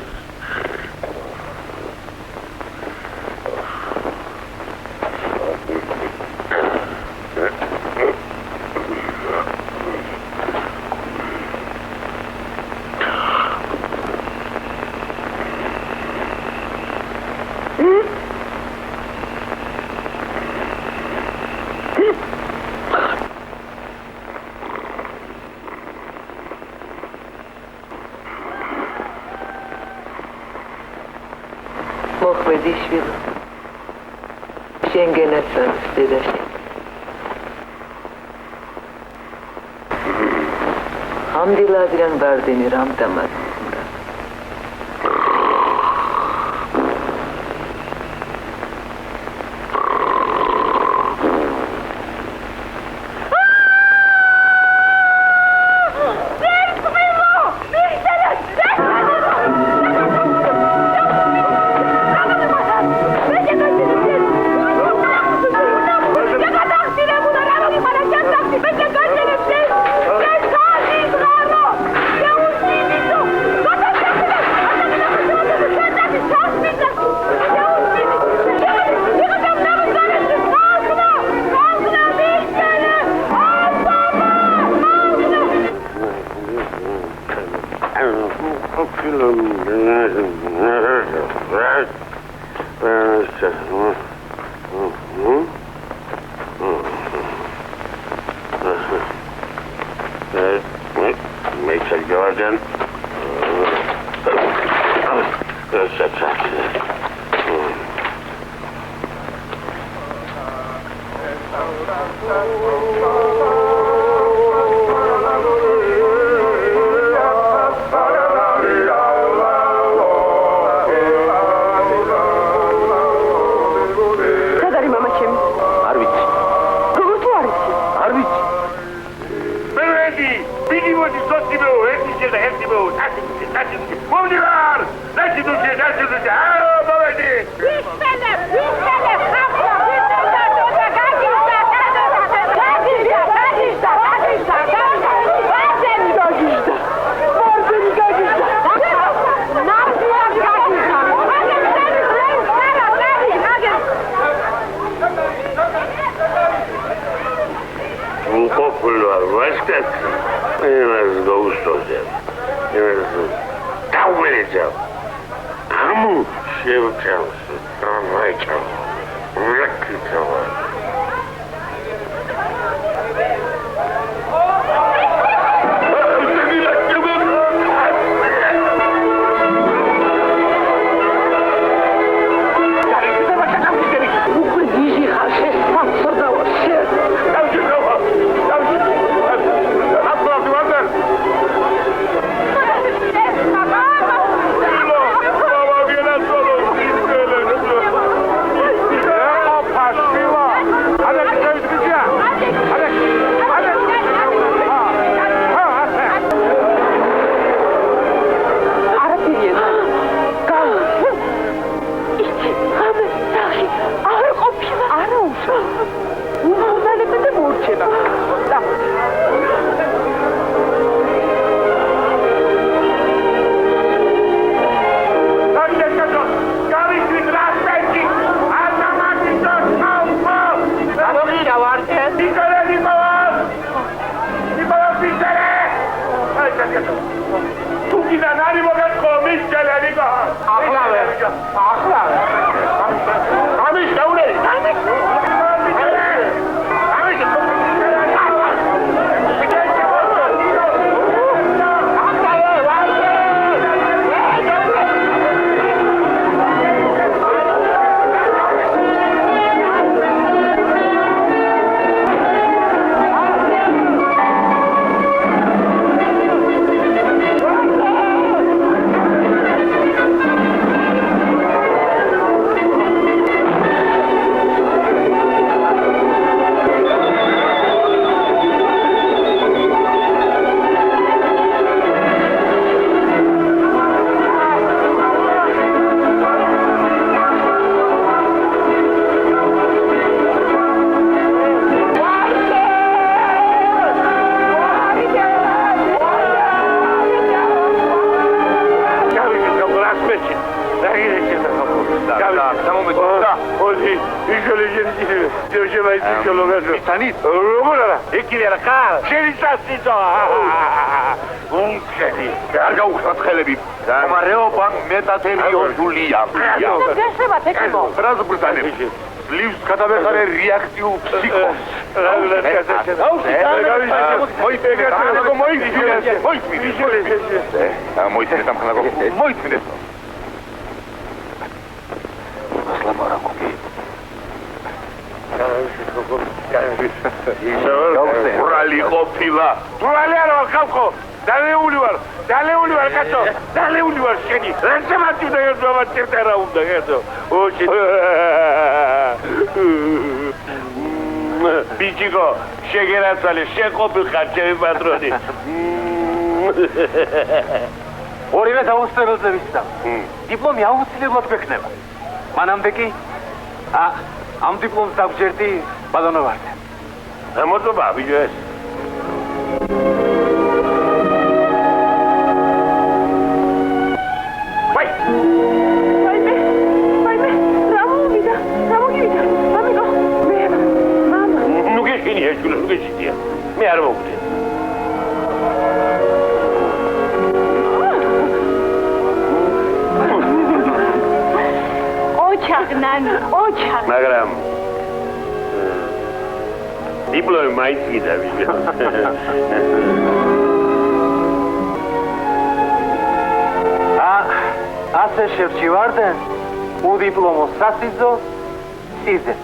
მოხვედიშვილი შენგენაცაც დედაში ამდილადრიან ბარდენი რამტამად Let's go, soldier. Let's go. How many jobs? Come on, shield jobs. Right jobs. Lucky jobs. Bichiko, შეგერაცალე, შეყოფილ ხარ ჩემი პატრონი. ორივე დაუსწრებელზე ვისწავ. დიპლომი აუცილებლად გვექნება. მანამდე კი ამ დიპლომს დაგვჯერდი ბატონო ვარდე. ამოწობა ბიჭო ეს. მე არ მოვკვდი. ოჩაღნანი, ოჩაღ. მაგრამ დიპლომი მაინც გიდა ვიღე. ასე შევჩივარდენ უდიპლომო სასიძო სიზეს.